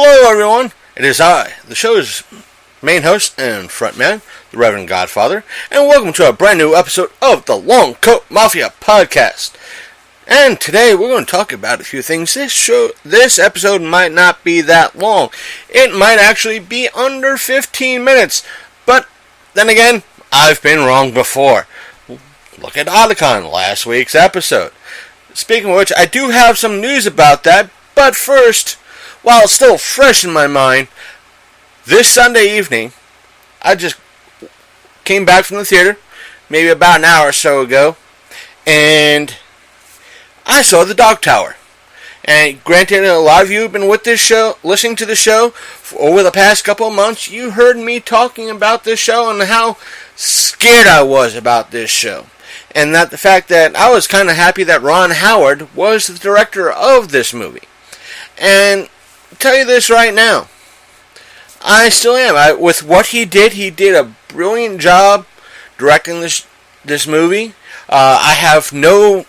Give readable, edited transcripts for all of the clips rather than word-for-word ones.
Hello everyone, it is I, the show's main host and frontman, the Reverend Godfather, and welcome to a brand new episode of the Long Coat Mafia Podcast. And today we're going to talk about a few things. This episode might not be that long. It might actually be under 15 minutes, but then again, I've been wrong before. Look at Otakon, last week's episode. Speaking of which, I do have some news about that, but first, while it's still fresh in my mind, this Sunday evening, I just came back from the theater, maybe about an hour or so ago, and I saw The Dark Tower. And granted, a lot of you have been with this show, listening to the show over the past couple of months. You heard me talking about this show and how scared I was about this show. And that the fact that I was kind of happy that Ron Howard was the director of this movie. And I'll tell you this right now, I still am. With what he did a brilliant job directing this movie. I have no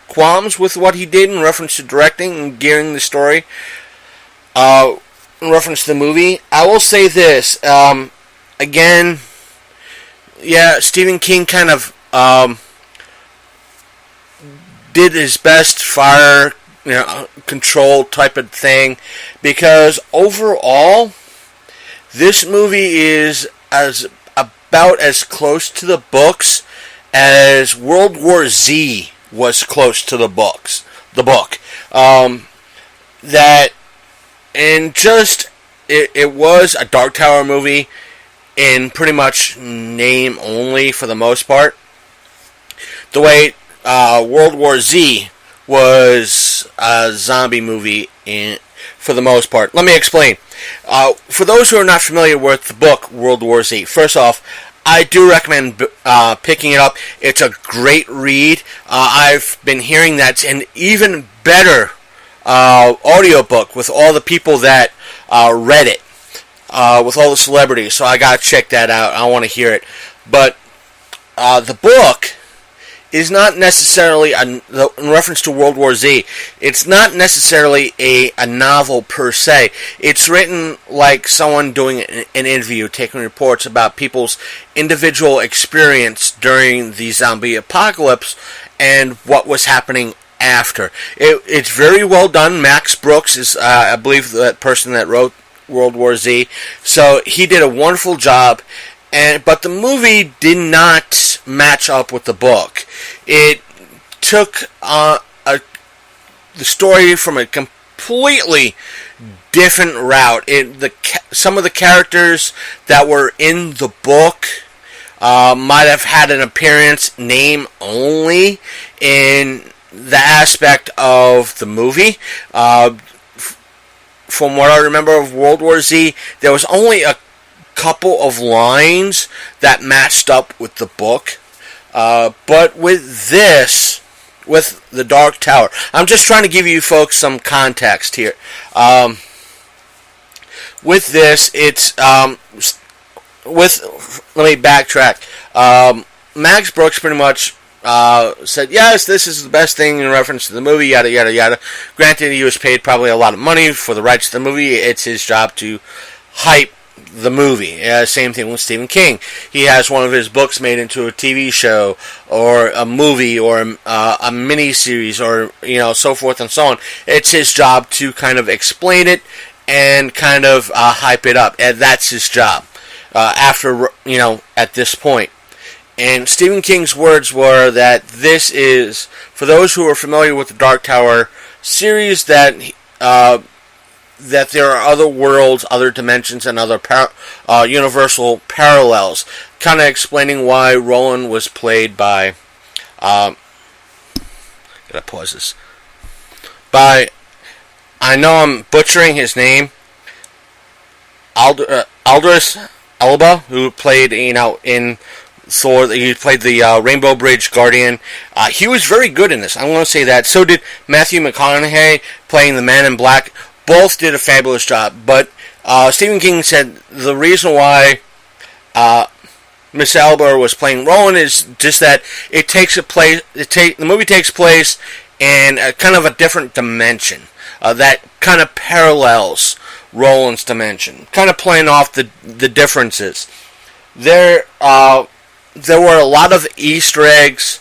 qualms with what he did in reference to directing and gearing the story in reference to the movie. I will say this, again, yeah, Stephen King kind of did his best fire control type of thing, because overall this movie is about as close to the books as World War Z was close to the book. It was a Dark Tower movie in pretty much name only for the most part. The way World War Z was a zombie movie for the most part. Let me explain. For those who are not familiar with the book World War Z, first off, I do recommend picking it up. It's a great read. I've been hearing that's an even better audiobook with all the people that read it, with all the celebrities. So I gotta check that out. I want to hear it. But the book is not necessarily, in reference to World War Z, it's not necessarily a novel per se. It's written like someone doing an interview, taking reports about people's individual experience during the zombie apocalypse and what was happening after. It's very well done. Max Brooks is, I believe, the person that wrote World War Z. So he did a wonderful job. But the movie did not match up with the book. It took the story from a completely different route. Some of the characters that were in the book might have had an appearance name only in the aspect of the movie. From what I remember of World War Z, there was only a couple of lines that matched up with the book, but with this, with The Dark Tower, I'm just trying to give you folks some context here. With this, it's let me backtrack. Max Brooks pretty much said, yes, this is the best thing in reference to the movie, yada yada yada. Granted, he was paid probably a lot of money for the rights to the movie. It's his job to hype the movie. Same thing with Stephen King. He has one of his books made into a TV show or a movie or a mini series or so forth and so on. It's his job to kind of explain it and kind of hype it up. And that's his job after at this point. And Stephen King's words were that this is, for those who are familiar with the Dark Tower series, that there are other worlds, other dimensions, and other universal parallels. Kind of explaining why Roland was played by, gotta pause this, by, I know I'm butchering his name, Aldous Elba, who played, in Thor, he played the Rainbow Bridge Guardian. He was very good in this, I'm going to say that. So did Matthew McConaughey, playing the Man in Black. Both did a fabulous job, but Stephen King said the reason why Miss Elba was playing Rowan is just that the movie takes place in a kind of a different dimension that kind of parallels Roland's dimension, kind of playing off the differences. There were a lot of Easter eggs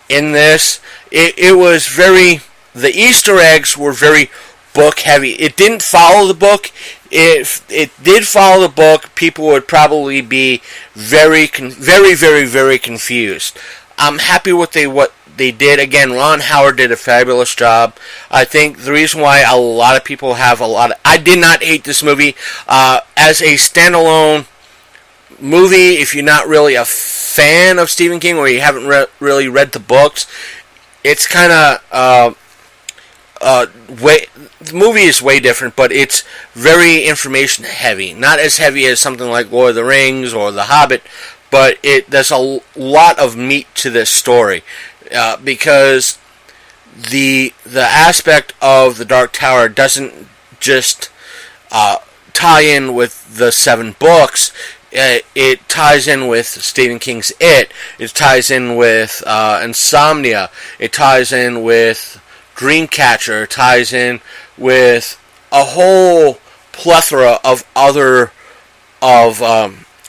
in this. It was the Easter eggs were very book heavy. It didn't follow the book. If it did follow the book, people would probably be very, very confused. I'm happy with what they did. Again, Ron Howard did a fabulous job. I think the reason why a lot of people have I did not hate this movie. As a standalone movie, if you're not really a fan of Stephen King or you haven't really read the books, it's kind of the movie is way different, but it's very information heavy. Not as heavy as something like Lord of the Rings or The Hobbit, but there's a lot of meat to this story because the aspect of the Dark Tower doesn't just tie in with the 7 books. It ties in with Stephen King's It. It ties in with Insomnia. It ties in with Dreamcatcher. It ties in with a whole plethora of other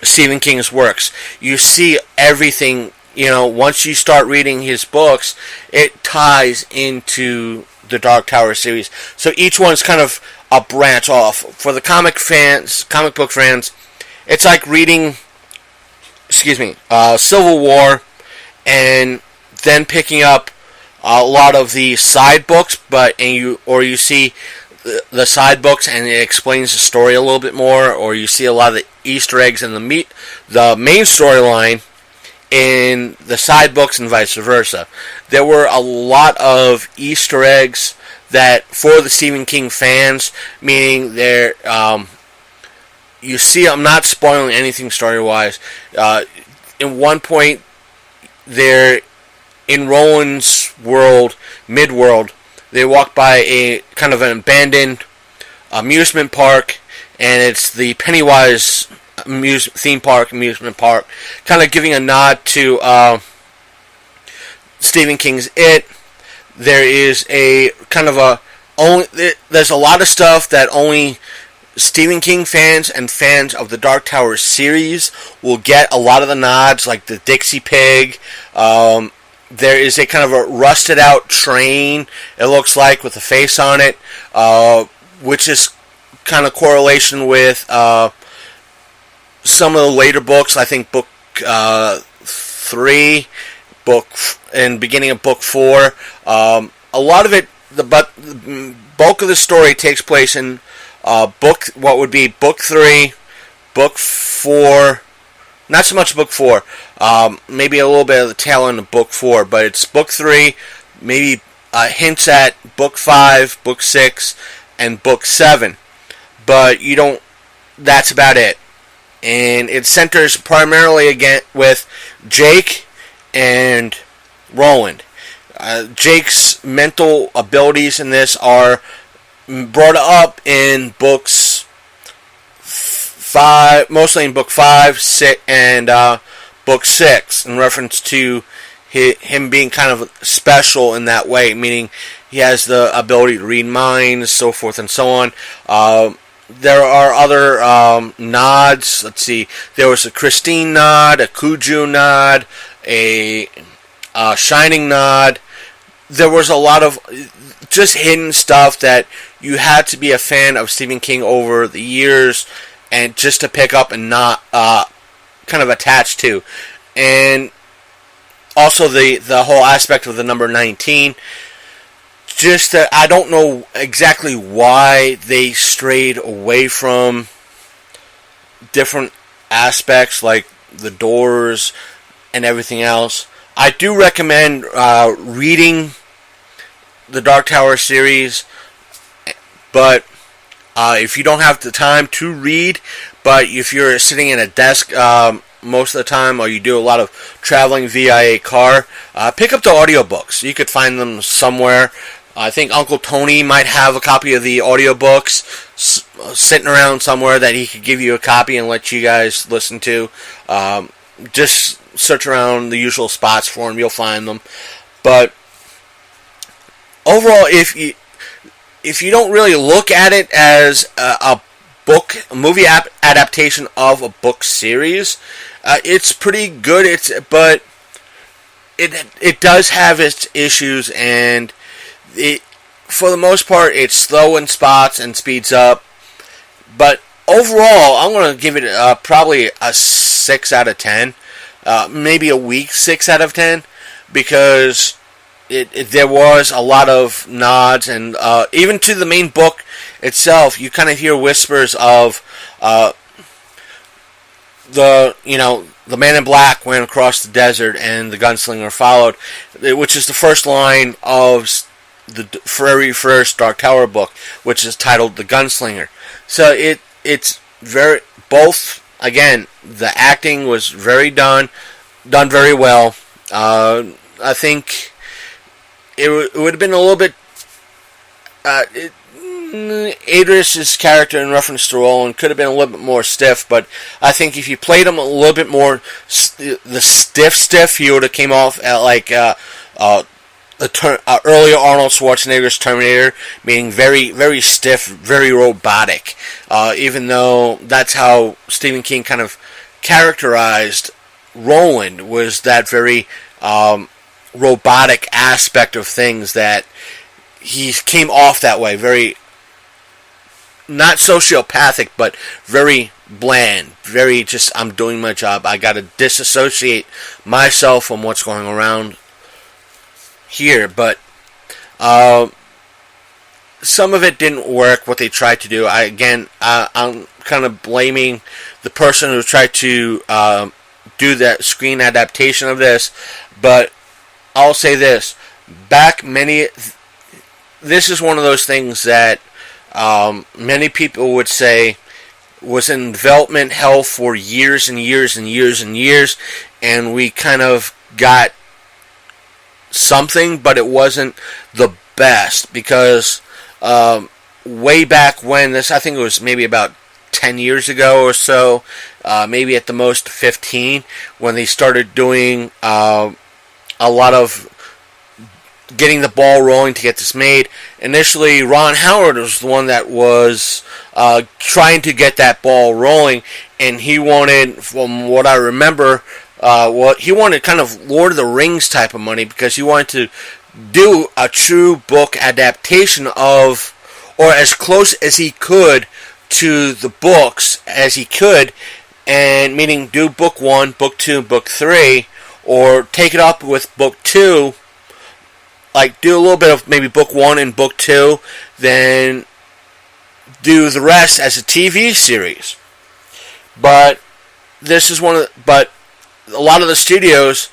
Stephen King's works. You see everything. Once you start reading his books, it ties into the Dark Tower series. So each one's kind of a branch off. For the comic book fans, it's like reading, Civil War, and then picking up a lot of the side books, you see the side books and it explains the story a little bit more, or you see a lot of the Easter eggs and the main storyline in the side books and vice versa. There were a lot of Easter eggs that for the Stephen King fans, meaning they're you see, I'm not spoiling anything story-wise. In one point, they're in Roland's world, Midworld. They walk by a kind of an abandoned amusement park, and it's the Pennywise amusement park, kind of giving a nod to Stephen King's It. There is a kind of there's a lot of stuff that only Stephen King fans and fans of the Dark Tower series will get a lot of the nods, like the Dixie Pig. There is a kind of a rusted out train, it looks like, with a face on it, which is kind of correlation with some of the later books. I think book 3, and beginning of book 4. A lot of it, the bulk of the story takes place in what would be book 3, book 4, not so much book 4, maybe a little bit of the tail end of book 4, but it's book 3, maybe hints at book 5, book 6, and book 7, but that's about it. And it centers primarily again with Jake and Roland. Jake's mental abilities in this are brought up in books 5, mostly in book 5, 6, and book 6, in reference to him being kind of special in that way, meaning he has the ability to read minds, so forth and so on. There are other nods. Let's see. There was a Christine nod, a Cujo nod, a Shining nod. There was a lot of just hidden stuff that you had to be a fan of Stephen King over the years and just to pick up and not kind of attach to. And also the whole aspect of the number 19. Just that I don't know exactly why they strayed away from different aspects like the doors and everything else. I do recommend reading the Dark Tower series, but if you don't have the time to read, but if you're sitting in a desk most of the time, or you do a lot of traveling via a car, pick up the audiobooks. You could find them somewhere. I think Uncle Tony might have a copy of the audiobooks sitting around somewhere that he could give you a copy and let you guys listen to. Just search around the usual spots for them, you'll find them. But overall, if you don't really look at it as a movie adaptation of a book series. It's pretty good. But it does have its issues, and for the most part, it's slow in spots and speeds up. But overall, I'm going to give it probably a 6 out of 10. Maybe a weak 6 out of 10, because there was a lot of nods, and even to the main book itself, you kind of hear whispers of the man in black went across the desert and the gunslinger followed, which is the first line of the very first Dark Tower book, which is titled The Gunslinger. So it's very, both, again, the acting was done very well. I think it would have been a little bit Idris's character in reference to Roland could have been a little bit more stiff, but I think if you played him a little bit more the stiff, he would have came off at like earlier Arnold Schwarzenegger's Terminator, meaning very, very stiff, very robotic. Even though that's how Stephen King kind of characterized Roland, was that very robotic aspect of things, that he came off that way, very not sociopathic, but very bland, very just, I'm doing my job, I gotta disassociate myself from what's going around here. But some of it didn't work, what they tried to do. I'm kind of blaming the person who tried to do that screen adaptation of this, but I'll say this, this is one of those things that many people would say was in development hell for years and years and years and years, and we kind of got something, but it wasn't the best, because way back when, I think it was maybe about 10 years ago or so, maybe at the most 15, when they started doing a lot of getting the ball rolling to get this made. Initially, Ron Howard was the one that was trying to get that ball rolling, and he wanted, from what I remember, he wanted kind of Lord of the Rings type of money, because he wanted to do a true book adaptation of, or as close as he could to the books as he could, and meaning do book 1, book 2, book 3, or take it up with book 2, like do a little bit of maybe book 1 and book 2, then do the rest as a TV series. But but a lot of the studios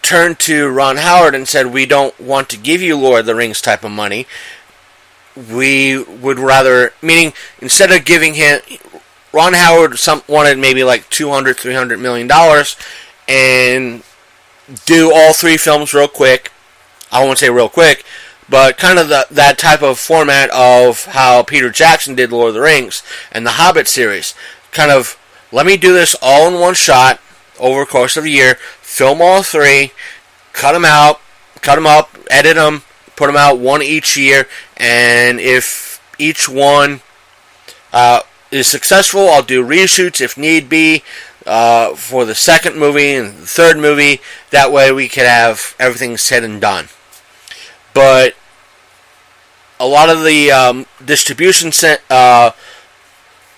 turned to Ron Howard and said, we don't want to give you Lord of the Rings type of money. We would rather, meaning instead of giving him, Ron Howard wanted maybe like $200-300 million and do all 3 films real quick. I won't say real quick, but kind of that type of format of how Peter Jackson did Lord of the Rings and the Hobbit series. Kind of, let me do this all in one shot over the course of a year, film all 3, cut them up, edit them, put them out one each year, and if each one is successful, I'll do reshoots if need be for the second movie and the third movie. That way we could have everything said and done. But a lot of the distribution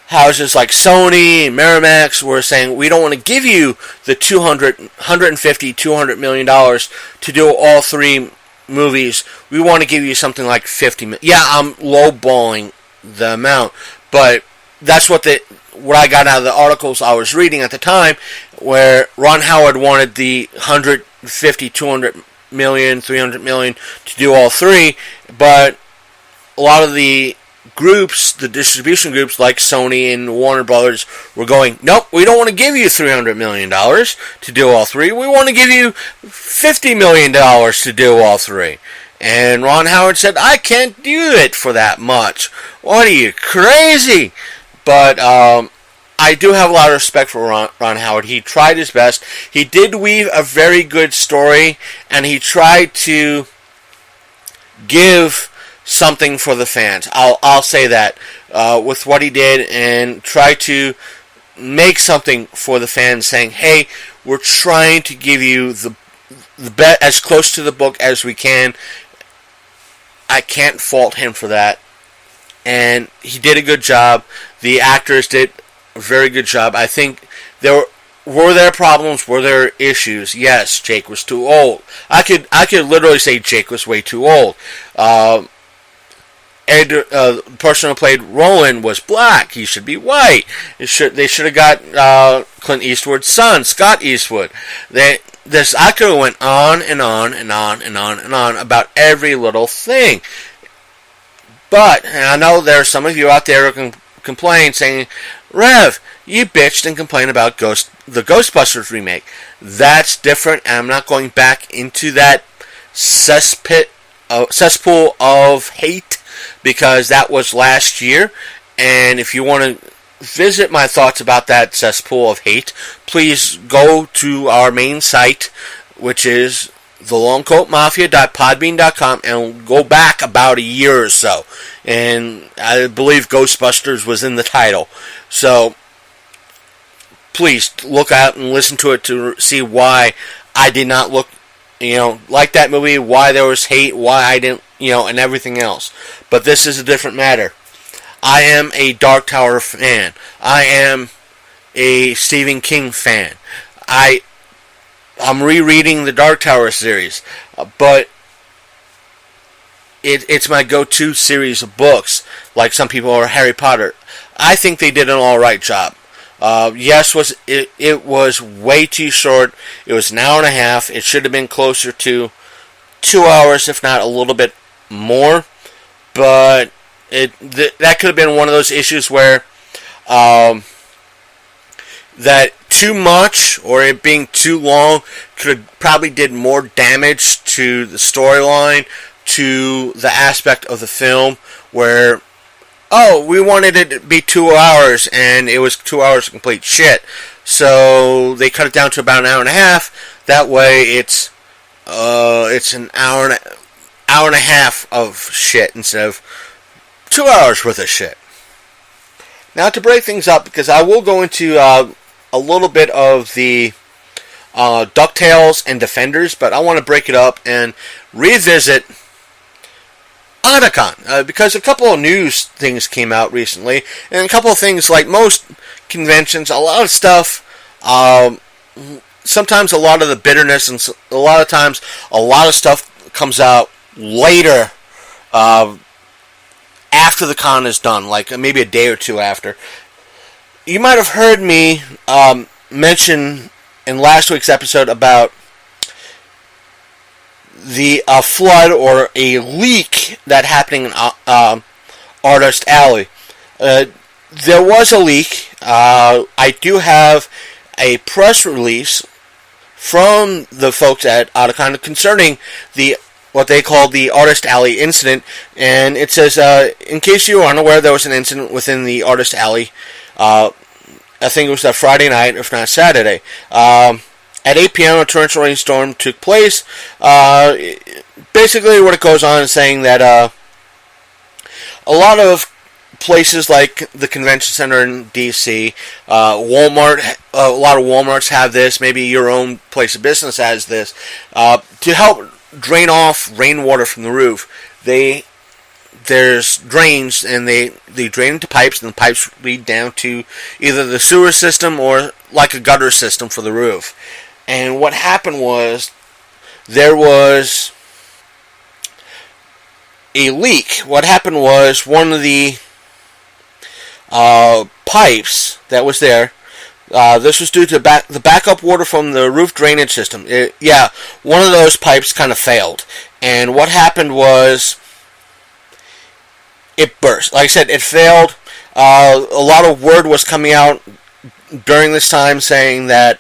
houses like Sony and Miramax were saying, we don't want to give you the $200 million to do all 3 movies. We want to give you something like $50 million. Yeah, I'm lowballing the amount, but that's what I got out of the articles I was reading at the time, where Ron Howard wanted the 150, 200 million, 300 million to do all 3, but a lot of the groups, the distribution groups like Sony and Warner Brothers, were going, nope, we don't want to give you $300 million to do all 3. We want to give you $50 million to do all 3. And Ron Howard said, I can't do it for that much. What are you, crazy? But I do have a lot of respect for Ron Howard. He tried his best. He did weave a very good story, and he tried to give something for the fans. I'll say that with what he did, and try to make something for the fans, saying, "Hey, we're trying to give you the bet as close to the book as we can." I can't fault him for that, and he did a good job. The actors did a very good job. I think were there problems? Were there issues? Yes, Jake was too old. I could literally say Jake was way too old. The person who played Roland was black. He should be white. They should have got Clint Eastwood's son, Scott Eastwood. I could have went on and on and on and on and on about every little thing. But, and I know there are some of you out there who can complain, saying, "Rev, you bitched and complained about the Ghostbusters remake." That's different, and I'm not going back into that cesspool of hate, because that was last year. And if you want to visit my thoughts about that cesspool of hate, please go to our main site, which is thelongcoatmafia.podbean.com, and go back about a year or so. And I believe Ghostbusters was in the title. So please look out and listen to it to see why I did not like that movie, why there was hate, why I didn't, and everything else. But this is a different matter. I am a Dark Tower fan. I am a Stephen King fan. I'm rereading the Dark Tower series, but it's my go-to series of books, like some people are Harry Potter. I think they did an alright job. Yes, it was way too short. It was an hour and a half. It should have been closer to 2 hours, if not a little bit more. But that could have been one of those issues where that too much or it being too long could have probably did more damage to the storyline, to the aspect of the film, where we wanted it to be 2 hours, and it was 2 hours of complete shit. So they cut it down to about an hour and a half. That way, it's an hour and a half of shit instead of 2 hours worth of shit. Now, to break things up, because I will go into a little bit of the DuckTales and Defenders, but I want to break it up and revisit Otakon, because a couple of news things came out recently, and a couple of things, like most conventions, a lot of stuff, sometimes a lot of the bitterness, and a lot of times a lot of stuff comes out later, after the con is done, like maybe a day or two after. You might have heard me mention in last week's episode about the flood or a leak that happening in Artist Alley. There was a leak. I do have a press release from the folks at Otakon concerning what they call the Artist Alley incident, and it says, in case you are unaware, there was an incident within the Artist Alley. I think it was that Friday night, if not Saturday. At 8 p.m., a torrential rainstorm took place. Basically, what it goes on is saying that a lot of places like the convention center in D.C., Walmart, a lot of Walmarts have this. Maybe your own place of business has this. To help drain off rainwater from the roof, there's drains, and they drain into pipes, and the pipes lead down to either the sewer system or like a gutter system for the roof. And what happened was, there was a leak. What happened was, one of the pipes that was there, this was due to the backup water from the roof drainage system. One of those pipes kind of failed. And what happened was, it burst. Like I said, it failed. A lot of word was coming out during this time saying that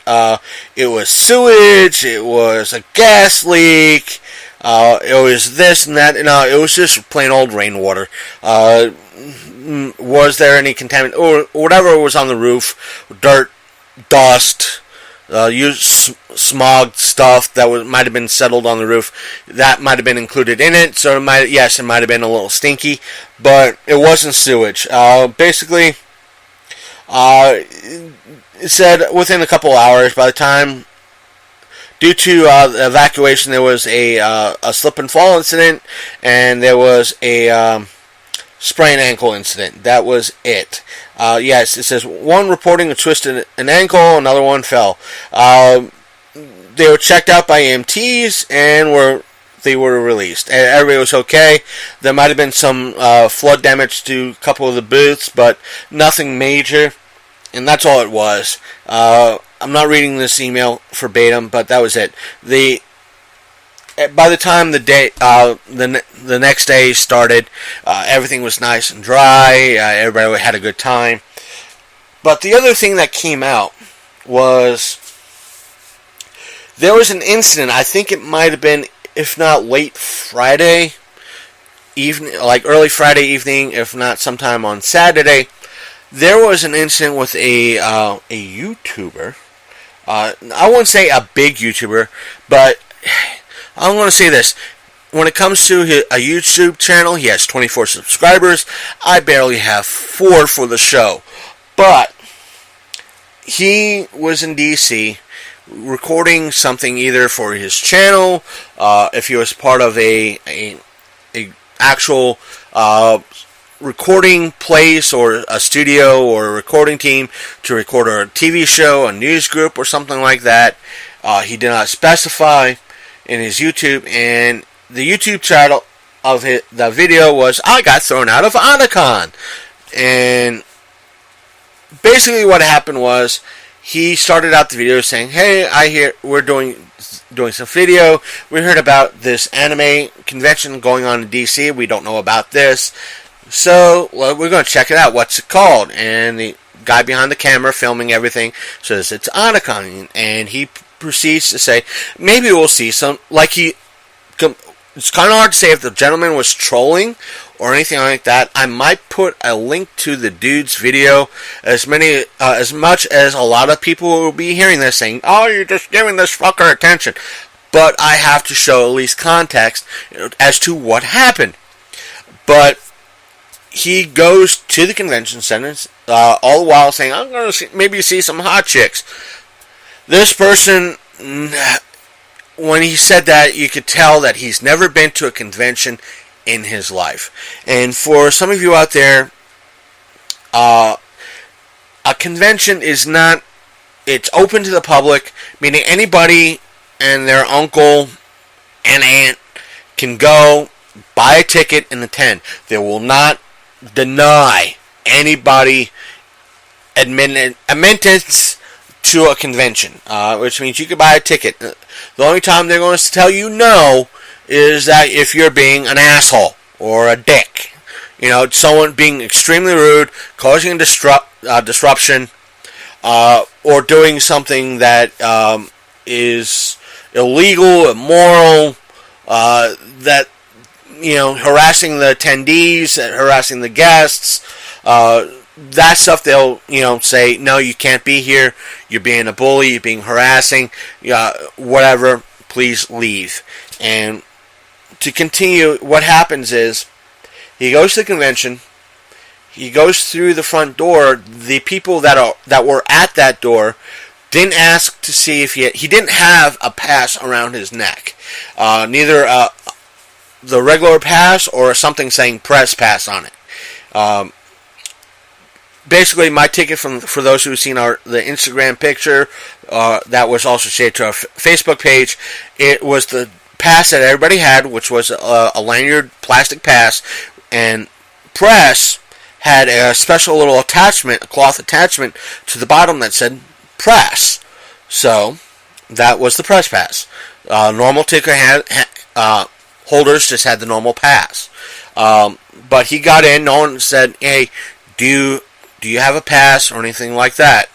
it was sewage, it was a gas leak, it was this and that. No, it was just plain old rainwater. Was there any contaminant or whatever was on the roof? Dirt, dust, smog stuff that might have been settled on the roof. That might have been included in it. So it might have been a little stinky, but it wasn't sewage. Basically, it said within a couple hours. By the time, due to the evacuation, there was a slip and fall incident, and there was a sprained ankle incident. That was it. Yes, it says one reporting a twisted an ankle, another one fell. They were checked out by EMTs and they were released. And everybody was okay. There might have been some flood damage to a couple of the booths, but nothing major. And that's all it was. I'm not reading this email verbatim, but that was it. By the time the next day started, everything was nice and dry. Everybody had a good time. But the other thing that came out was there was an incident. I think it might have been, if not late Friday evening, like early Friday evening, if not sometime on Saturday. There was an incident with a YouTuber. I won't say a big YouTuber, but I want to say this. When it comes to a YouTube channel, he has 24 subscribers. I barely have 4 for the show. But he was in DC recording something either for his channel, if he was part of a actual recording place or a studio or a recording team to record a TV show, a news group, or something like that. He did not specify in his YouTube, and the YouTube title of the video was "I got thrown out of Otakon." And basically what happened was he started out the video saying, "Hey, I hear we're doing some video. We heard about this anime convention going on in DC. We don't know about this. So, well, we're going to check it out. What's it called?" And the guy behind the camera filming everything says it's Otakon. And he proceeds to say, maybe we'll see some, it's kind of hard to say if the gentleman was trolling or anything like that. I might put a link to the dude's video, as much as a lot of people will be hearing this saying, "Oh, you're just giving this fucker attention." But I have to show at least context as to what happened. But he goes to the convention center, all the while saying, "I'm going to maybe see some hot chicks." This person, when he said that, you could tell that he's never been to a convention in his life. And for some of you out there, a convention is not, it's open to the public, meaning anybody and their uncle and aunt can go, buy a ticket, and attend. They will not deny anybody admittance to a convention, which means you can buy a ticket. The only time they're going to tell you no is that if you're being an asshole or a dick. Someone being extremely rude, causing a disruption, or doing something that is illegal, immoral, that, harassing the attendees, harassing the guests, that stuff. They'll, say, "No, you can't be here. You're being a bully. You're being harassing. Whatever. Please leave." And to continue, what happens is he goes to the convention. He goes through the front door. The people that were at that door didn't ask to see if he didn't have a pass around his neck, neither the regular pass or something saying press pass on it. Basically, my ticket, for those who have seen the Instagram picture, that was also shared to our Facebook page, it was the pass that everybody had, which was a lanyard plastic pass, and press had a special little attachment, a cloth attachment to the bottom that said press. So that was the press pass. Normal ticket holders just had the normal pass. But he got in. No one said, "Hey, do you have a pass?" or anything like that.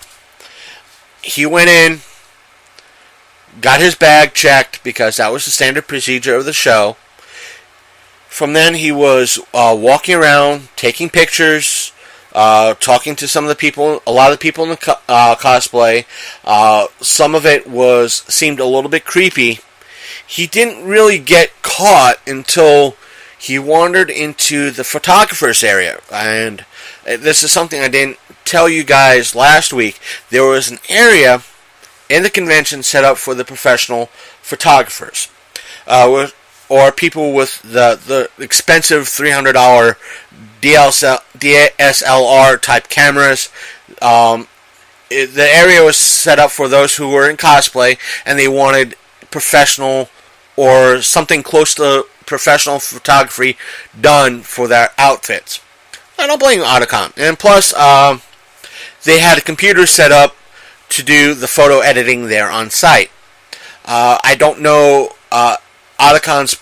He went in, got his bag checked, because that was the standard procedure of the show. From then, he was walking around, taking pictures, talking to some of the people, a lot of the people in the cosplay. Some of it seemed a little bit creepy. He didn't really get caught until he wandered into the photographer's area. And this is something I didn't tell you guys last week. There was an area in the convention set up for the professional photographers, or people with the expensive $300 DSLR type cameras. The area was set up for those who were in cosplay and they wanted professional or something close to professional photography done for their outfits. I don't blame Otakon. And plus, they had a computer set up to do the photo editing there on site. I don't know Otakon's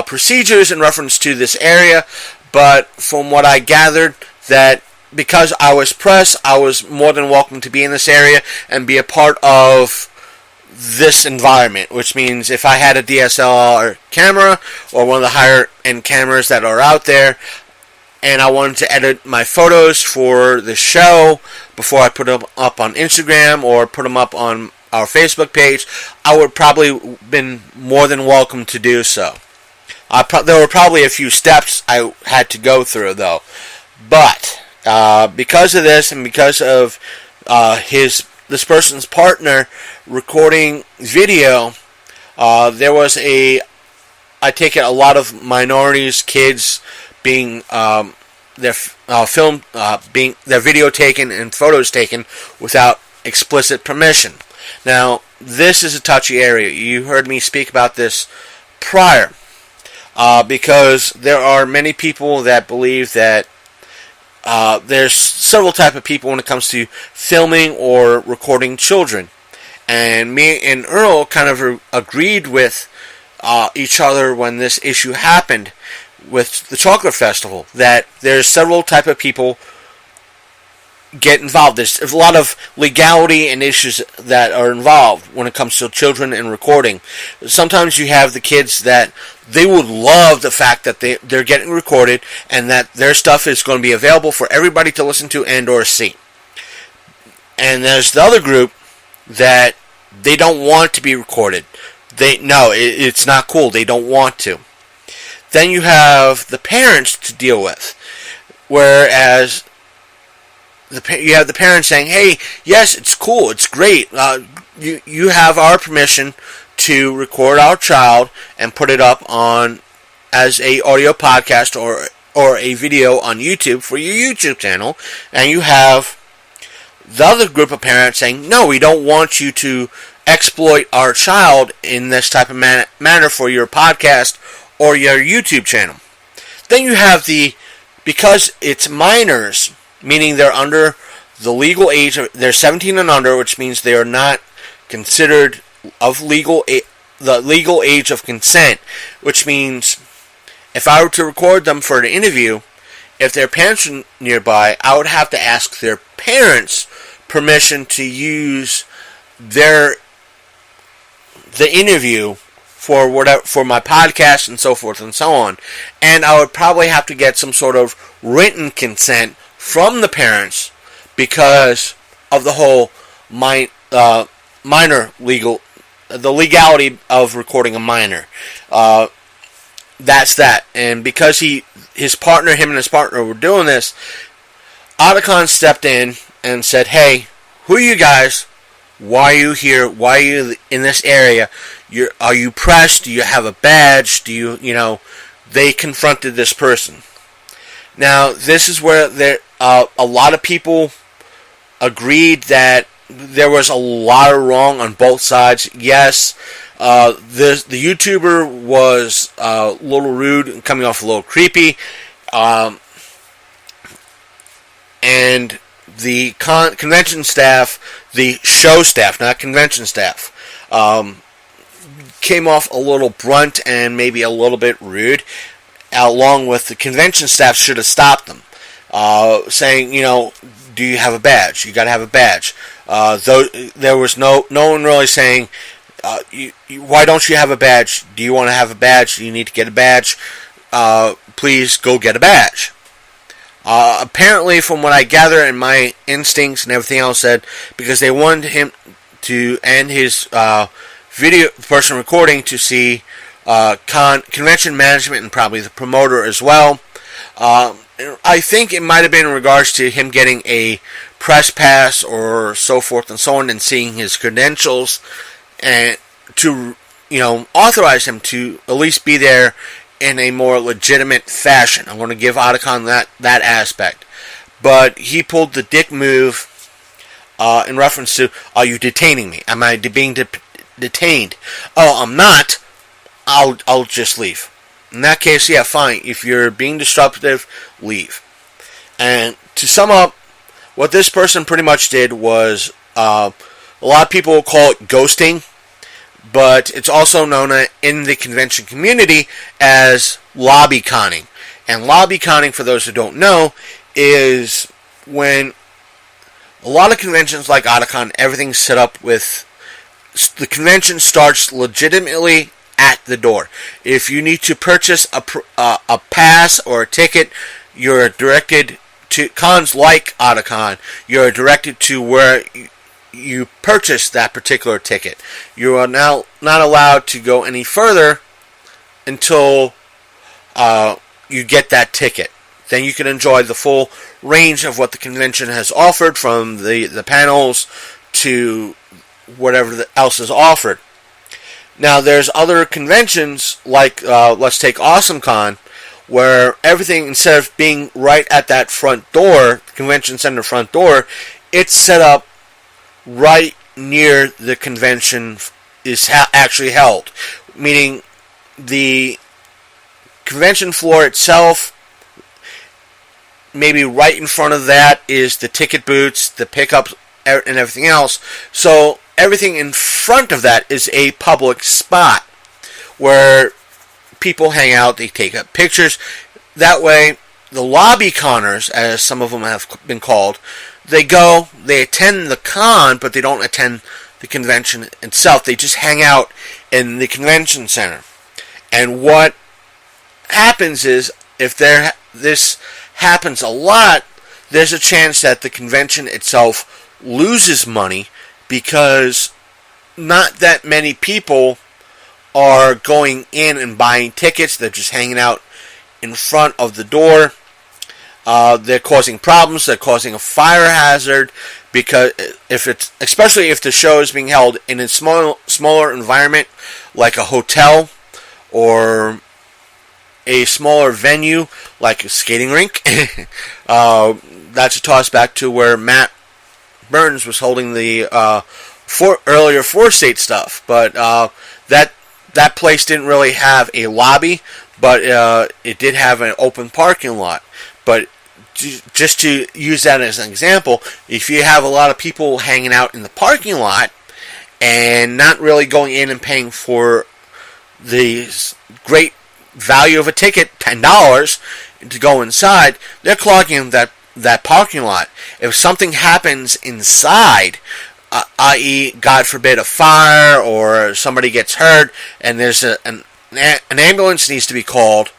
procedures in reference to this area, but from what I gathered, that because I was press, I was more than welcome to be in this area and be a part of this environment, which means if I had a DSLR camera or one of the higher end cameras that are out there and I wanted to edit my photos for the show before I put them up on Instagram or put them up on our Facebook page, I would probably been more than welcome to do so. There were probably a few steps I had to go through though, but because of this and because of this person's partner recording video, there was I take it, a lot of minorities, kids being their video taken and photos taken without explicit permission. Now, this is a touchy area. You heard me speak about this prior, because there are many people that believe that there's several type of people when it comes to filming or recording children. And me and Earl kind of agreed with each other when this issue happened with the Chocolate Festival, that there's several type of people get involved. There's a lot of legality and issues that are involved when it comes to children and recording. Sometimes you have the kids that they would love the fact that they're getting recorded and that their stuff is going to be available for everybody to listen to and or see. And there's the other group that they don't want to be recorded. It's not cool. They don't want to. Then you have the parents to deal with, whereas you have the parents saying, "Hey, yes, it's cool, it's great. You have our permission to record our child and put it up on as a audio podcast or a video on YouTube for your YouTube channel." And you have the other group of parents saying, "No, we don't want you to exploit our child in this type of manner for your podcast or your YouTube channel." Then you have because it's minors, meaning they're under the legal age they're 17 and under, which means they are not considered of the legal age of consent, which means if I were to record them for an interview, if their parents are nearby, I would have to ask their parents permission to use the interview for my podcast and so forth and so on. And I would probably have to get some sort of written consent from the parents because of the whole minor the legality of recording a minor. That's that. And because him and his partner were doing this, Otakon stepped in and said, "Hey, who are you guys? Why are you here? Why are you in this area? Are you pressed? Do you have a badge? They confronted this person. Now, this is where a lot of people agreed that there was a lot of wrong on both sides. Yes, the YouTuber was a little rude and coming off a little creepy, and the convention staff, the show staff, not convention staff, came off a little blunt and maybe a little bit rude, along with the convention staff should have stopped them, saying, do you have a badge? You got to have a badge. There was no one really saying, why don't you have a badge? Do you want to have a badge? You need to get a badge. Please go get a badge. Apparently, from what I gather and my instincts and everything else said, because they wanted him to end his video person recording to see convention management and probably the promoter as well. I think it might have been in regards to him getting a press pass or so forth and so on, and seeing his credentials, and to authorize him to at least be there in a more legitimate fashion. I'm going to give Otakon that aspect. But he pulled the dick move in reference to, are you detaining me? Am I being detained? Oh, I'm not. I'll just leave. In that case, yeah, fine. If you're being disruptive, leave. And to sum up, what this person pretty much did was, a lot of people call it ghosting, but it's also known in the convention community as lobbyconning. And lobbyconning, for those who don't know, is when a lot of conventions like Otakon, everything's set up with, the convention starts legitimately at the door. If you need to purchase a pass or a ticket, you're directed to cons like Otakon. You're directed to where you purchase that particular ticket. You are now not allowed to go any further until you get that ticket. Then you can enjoy the full range of what the convention has offered, from the panels to whatever else is offered. Now, there's other conventions like, let's take AwesomeCon, where everything, instead of being right at that front door, convention center front door, it's set up right near the convention is actually held. Meaning, the convention floor itself, maybe right in front of that is the ticket booths, the pickups, and everything else. So everything in front of that is a public spot where people hang out, they take up pictures. That way, the lobbyconers, as some of them have been called, they go, they attend the con, but they don't attend the convention itself. They just hang out in the convention center. And what happens is, if this happens a lot, there's a chance that the convention itself loses money, because not that many people are going in and buying tickets. They're just hanging out in front of the door. They're causing problems. They're causing a fire hazard, because especially if the show is being held in a smaller environment, like a hotel or a smaller venue like a skating rink. That's a toss back to where Matt Burns was holding the earlier four-state stuff, but that place didn't really have a lobby, but it did have an open parking lot. But just to use that as an example, if you have a lot of people hanging out in the parking lot and not really going in and paying for the great value of a ticket, $10, to go inside, they're clogging that parking lot. If something happens inside, i.e., God forbid, a fire or somebody gets hurt and there's an ambulance needs to be called,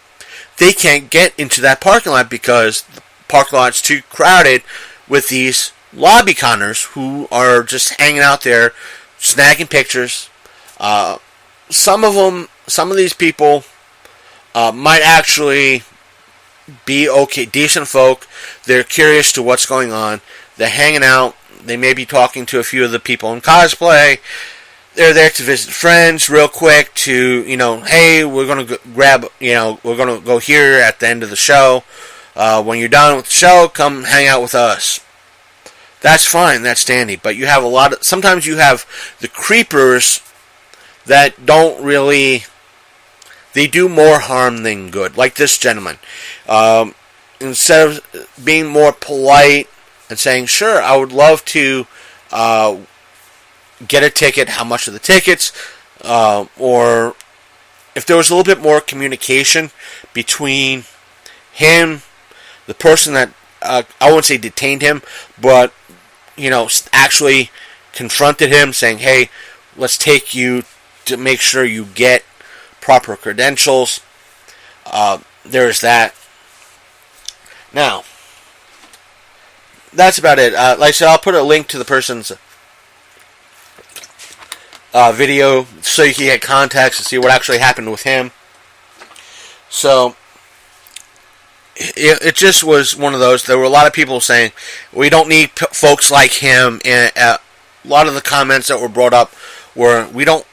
they can't get into that parking lot because the parking lot's too crowded with these lobbyconers who are just hanging out there, snagging pictures. Some of these people might actually be okay, decent folk. They're curious to what's going on. They're hanging out. They may be talking to a few of the people in cosplay. They're there to visit friends real quick to, hey, we're going to grab, we're going to go here at the end of the show. When you're done with the show, come hang out with us. That's fine. That's dandy. But you have sometimes you have the creepers that don't really, they do more harm than good. Like this gentleman. Instead of being more polite and saying, sure, I would love to get a ticket, how much are the tickets, or if there was a little bit more communication between him, the person that, I wouldn't say detained him, but, actually confronted him, saying, hey, let's take you to make sure you get proper credentials. There's that. Now, that's about it. Like I said, I'll put a link to the person's video so you can get context and see what actually happened with him. So it just was one of those. There were a lot of people saying we don't need folks like him, and a lot of the comments that were brought up were we don't,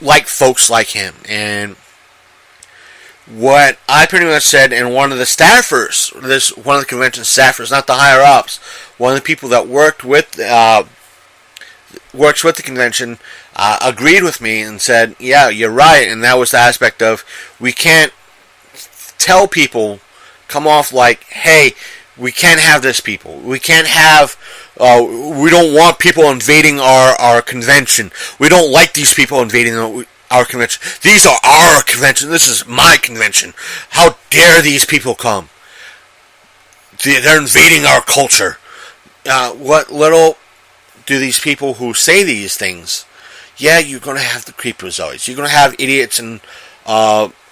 like folks like him. And what I pretty much said, and one of the staffers, one of the convention staffers, not the higher ups, one of the people that works with the convention, agreed with me and said, "Yeah, you're right." And that was the aspect of we can't tell people, come off like, "Hey, we can't have this people. We can't have. We don't want people invading our convention. We don't like these people invading our convention. These are our convention. This is my convention. How dare these people come? They're invading our culture." What little do these people who say these things? Yeah, you're going to have the creepers always. You're going to have idiots and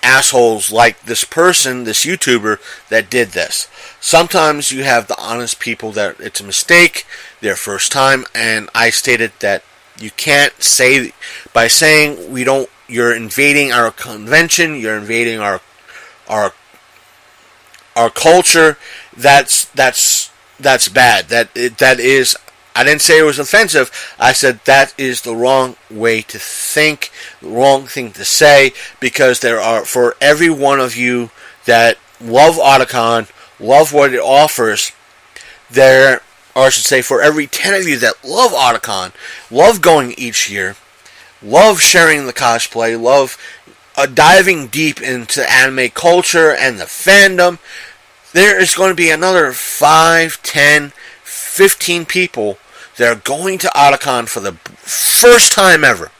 assholes like this person, this YouTuber that did this. Sometimes you have the honest people that it's a mistake, their first time, and I stated that you can't say, by saying you're invading our convention, you're invading our culture, that's bad. That is, I didn't say it was offensive. I said that is the wrong way to think, the wrong thing to say, because there are, for every one of you that love Otakon, love what it offers, or I should say, for every 10 of you that love Otakon, love going each year, love sharing the cosplay, love diving deep into anime culture and the fandom, there is going to be another 5, 10, 15 people that are going to Otakon for the first time ever.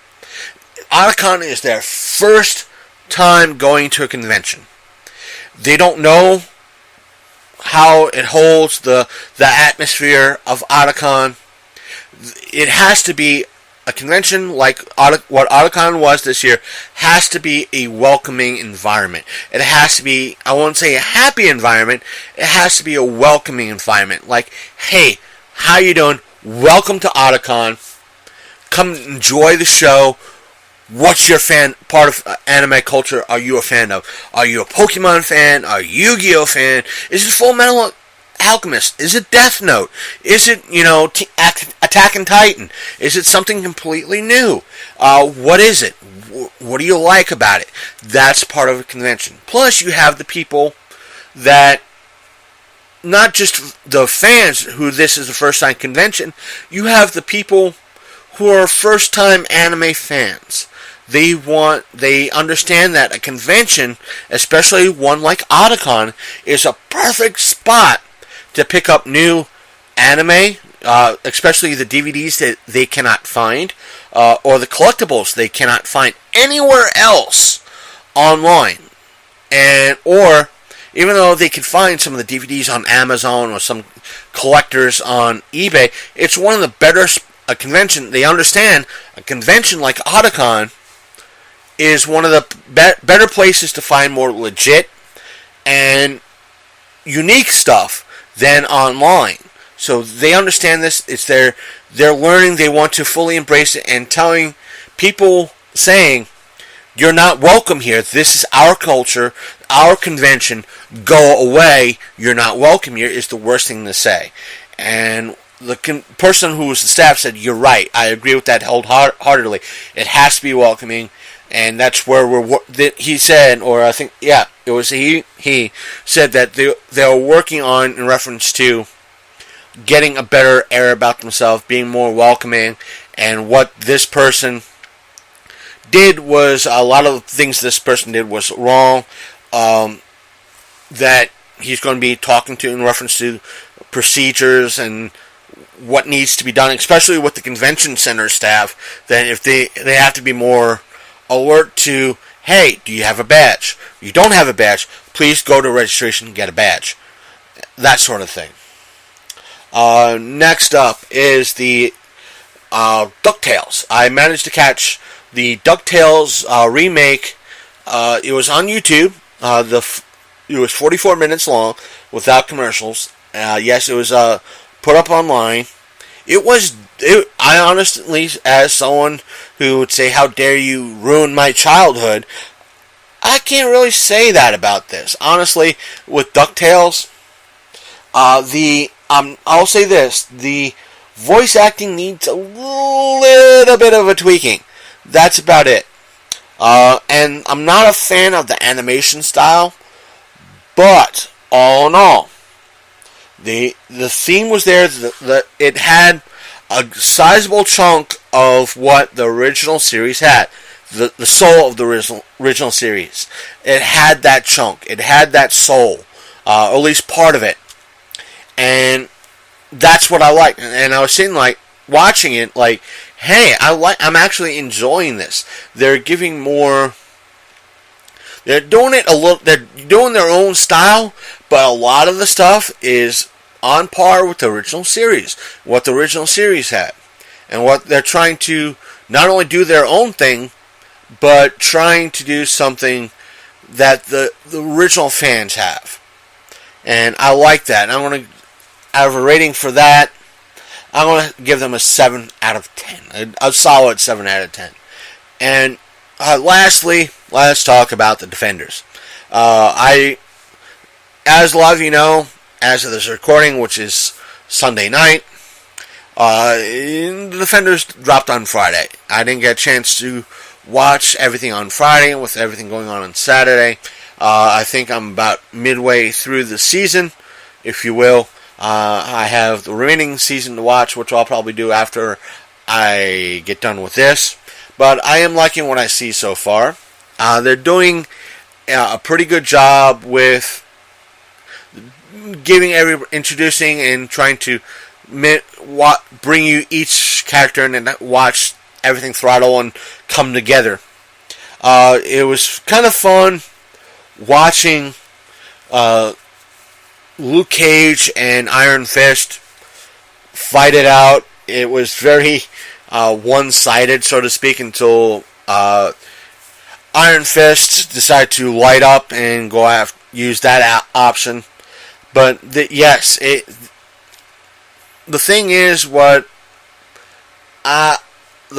Otakon is their first time going to a convention. They don't know how it holds the atmosphere of Otakon. It has to be a convention like what Otakon was this year, has to be a welcoming environment. It has to be, I won't say a happy environment, it has to be a welcoming environment. Like, hey, how you doing? Welcome to Otakon. Come enjoy the show. What's your part of anime culture are you a fan of? Are you a Pokemon fan? Are you a Yu-Gi-Oh fan? Is it Full Metal Alchemist? Is it Death Note? Is it, Attack on Titan? Is it something completely new? What is it? What do you like about it? That's part of a convention. Plus, you have the people that, not just the fans who this is the first time convention, you have the people who are first time anime fans. They understand that a convention, especially one like Otakon, is a perfect spot to pick up new anime, especially the DVDs that they cannot find, or the collectibles they cannot find anywhere else online. Or even though they can find some of the DVDs on Amazon or some collectors on eBay, it's one of the better convention. They understand a convention like Otakon is one of the better places to find more legit and unique stuff than online. So they understand this. It's they're learning. They want to fully embrace it, and telling people, saying, "You're not welcome here. This is our culture, our convention. Go away. You're not welcome here," is the worst thing to say. And the person who was the staff said, "You're right. I agree with that wholeheartedly. It has to be welcoming." And that's where he said, or I think, yeah, it was he said that they were working on, in reference to getting a better air about themselves, being more welcoming. And what this person did was, a lot of things this person did was wrong, that he's going to be talking to in reference to procedures and what needs to be done, especially with the convention center staff, that if they have to be more alert to, hey, do you have a badge? If you don't have a badge, please go to registration and get a badge. That sort of thing. Next up is the DuckTales. I managed to catch the DuckTales remake. It was on YouTube. It was 44 minutes long without commercials. Yes, it was put up online. I honestly, as someone who would say, how dare you ruin my childhood, I can't really say that about this. Honestly, with DuckTales, I'll say this, the voice acting needs a little bit of a tweaking. That's about it. And I'm not a fan of the animation style, but all in all, the theme was there. It had a sizable chunk of what the original series had. The soul of the original series. It had that chunk. It had that soul. Or at least part of it. And that's what I liked. And I was sitting like, watching it like, hey, I'm actually enjoying this. They're giving more... They're doing it a little... They're doing their own style, but a lot of the stuff is on par with the original series. What the original series had. And what they're trying to not only do their own thing, but trying to do something that the original fans have. And I like that. And I'm going to, out of a rating for that, I'm going to give them a 7 out of 10. A solid 7 out of 10. And lastly, let's talk about the Defenders. As a lot of you know, as of this recording, which is Sunday night, the Defenders dropped on Friday. I didn't get a chance to watch everything on Friday with everything going on Saturday. I think I'm about midway through the season, if you will. I have the remaining season to watch, which I'll probably do after I get done with this. But I am liking what I see so far. They're doing a pretty good job with introducing and trying to bring you each character and then watch everything throttle and come together. It was kind of fun watching Luke Cage and Iron Fist fight it out. It was very one-sided, so to speak, until Iron Fist decided to light up and use that option. But yes, the thing is, the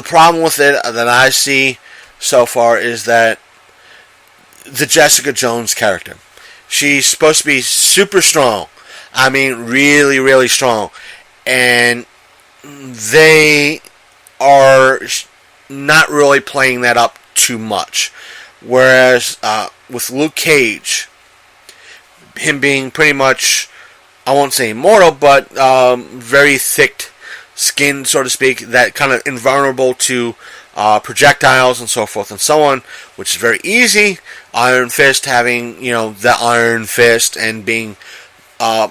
problem with it that I see so far is that the Jessica Jones character. She's supposed to be super strong. I mean, really, really strong. And they are not really playing that up too much. Whereas with Luke Cage, him being pretty much, I won't say immortal, but very thick skin, so to speak, that kind of invulnerable to projectiles and so forth and so on, which is very easy. Iron Fist having, the Iron Fist and being a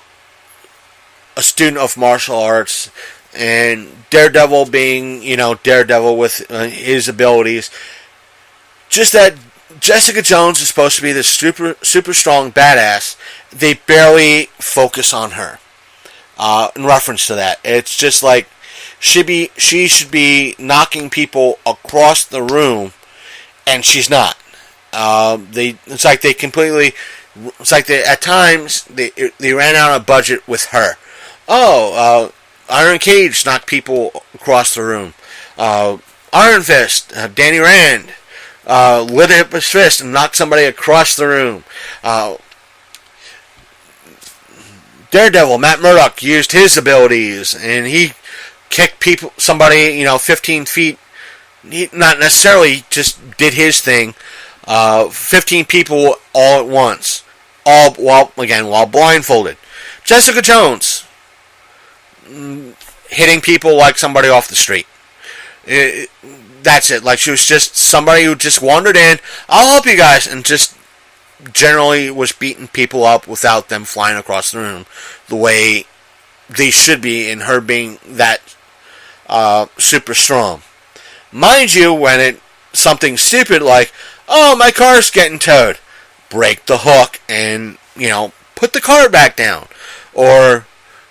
student of martial arts, and Daredevil being, Daredevil with his abilities. Just that Jessica Jones is supposed to be this super, super strong badass. They barely focus on her. In reference to that, it's just like she should be knocking people across the room, and she's not. It's like at times they ran out of budget with her. Iron Cage knocked people across the room. Iron Fist, Danny Rand, lit up his fist and knocked somebody across the room. Daredevil, Matt Murdock, used his abilities and he kicked somebody 15 feet. He not necessarily just did his thing. 15 people all at once, all while blindfolded. Jessica Jones hitting people like somebody off the street. That's it. Like she was just somebody who just wandered in. I'll help you guys, and just generally was beating people up without them flying across the room the way they should be, and her being that super strong. Mind you, when something stupid like, oh, my car's getting towed, break the hook and put the car back down, or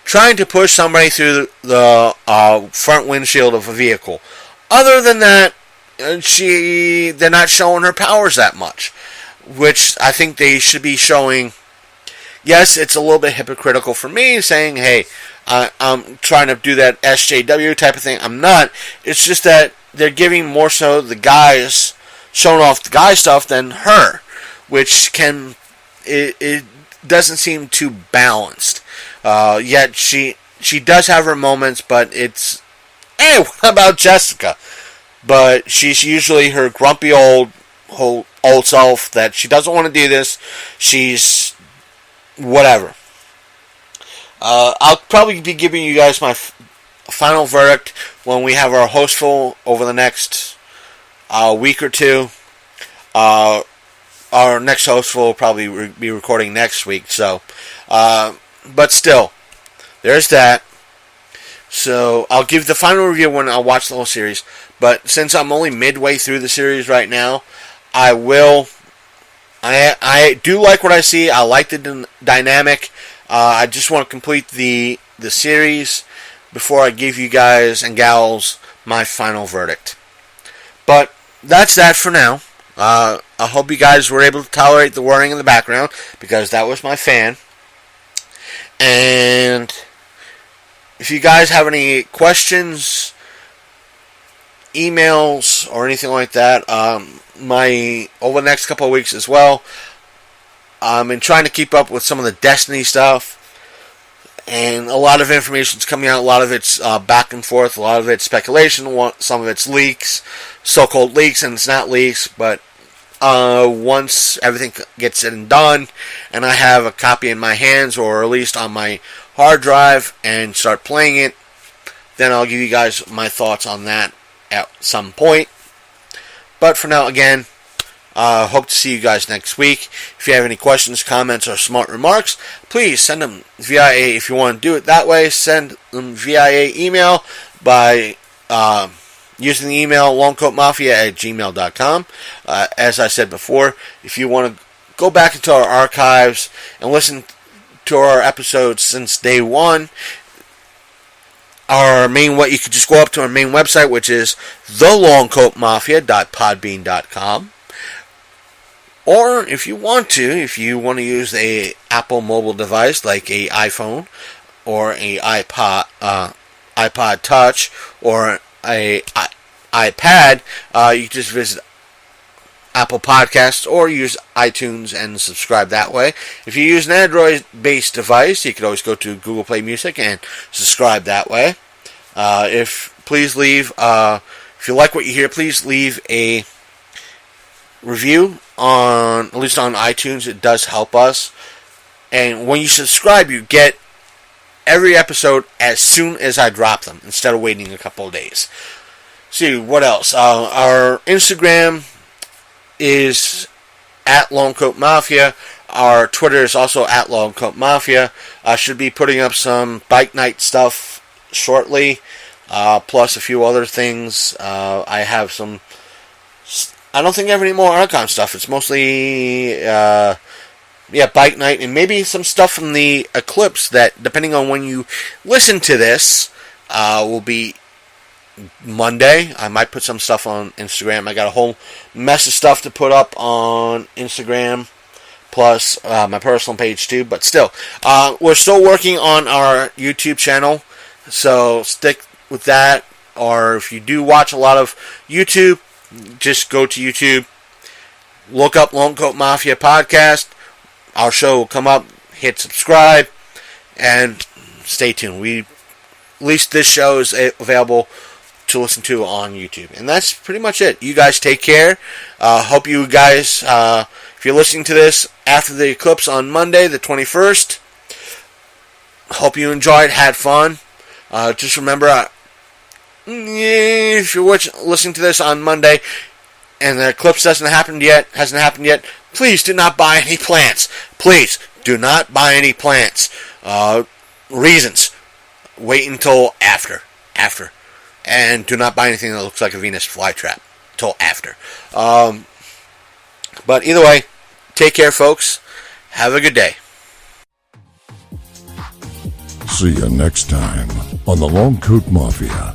trying to push somebody through the front windshield of a vehicle. Other than that, they're not showing her powers that much, which I think they should be showing, yes, it's a little bit hypocritical for me saying, hey, I'm trying to do that SJW type of thing. I'm not. It's just that they're giving more so the guys, showing off the guy stuff than her, which it doesn't seem too balanced. Yet she does have her moments, but it's, hey, what about Jessica? But she's usually her grumpy old self that she doesn't want to do this. She's whatever. I'll probably be giving you guys my final verdict when we have our hostful over the next week or two. Our next hostful will probably be recording next week. So, but still, there's that. So I'll give the final review when I watch the whole series. But since I'm only midway through the series right now, I do like what I see. I like the dynamic. I just want to complete the series before I give you guys and gals my final verdict. But that's that for now. I hope you guys were able to tolerate the whirring in the background, because that was my fan. And if you guys have any questions, emails, or anything like that, over the next couple of weeks as well, I've been trying to keep up with some of the Destiny stuff, and a lot of information is coming out. A lot of it's back and forth, a lot of it's speculation, some of it's leaks, so-called leaks, and it's not leaks. But once everything gets said and done, and I have a copy in my hands, or at least on my hard drive, and start playing it, then I'll give you guys my thoughts on that at some point. But for now, again, hope to see you guys next week. If you have any questions, comments, or smart remarks, please send them via if you want to do it that way, send them via email by using the email longcoatmafia@gmail.com. As I said before, if you want to go back into our archives and listen to our episodes since day one, you could just go up to our main website, which is thelongcoatmafia.podbean.com. Or if you want to use a Apple mobile device like a iPhone or a iPod Touch or a iPad, you can just visit Apple Podcasts or use iTunes and subscribe that way. If you use an Android-based device, you could always go to Google Play Music and subscribe that way. If you like what you hear, please leave a review at least on iTunes. It does help us. And when you subscribe, you get every episode as soon as I drop them, instead of waiting a couple of days. See, what else? Our Instagram is at Longcoat Mafia. Our Twitter is also at Longcoat Mafia. I should be putting up some bike night stuff shortly, plus a few other things. I have some. I don't think I have any more Otakon stuff. It's mostly bike night, and maybe some stuff from the eclipse that, depending on when you listen to this, will be Monday. I might put some stuff on Instagram. I got a whole mess of stuff to put up on Instagram, plus my personal page too. But still, we're still working on our YouTube channel, so stick with that. Or if you do watch a lot of YouTube, just go to YouTube, look up Longcoat Mafia Podcast. Our show will come up. Hit subscribe, and stay tuned. At least this show is available to listen to on YouTube. And that's pretty much it. You guys take care. Hope you guys, if you're listening to this after the eclipse on Monday, the 21st, hope you enjoyed, had fun. Just remember, if you're listening to this on Monday and the eclipse hasn't happened yet, please do not buy any plants. Please do not buy any plants. Reasons. Wait until after. And do not buy anything that looks like a Venus flytrap till after. But either way, take care, folks. Have a good day. See you next time on the Longcoat Mafia.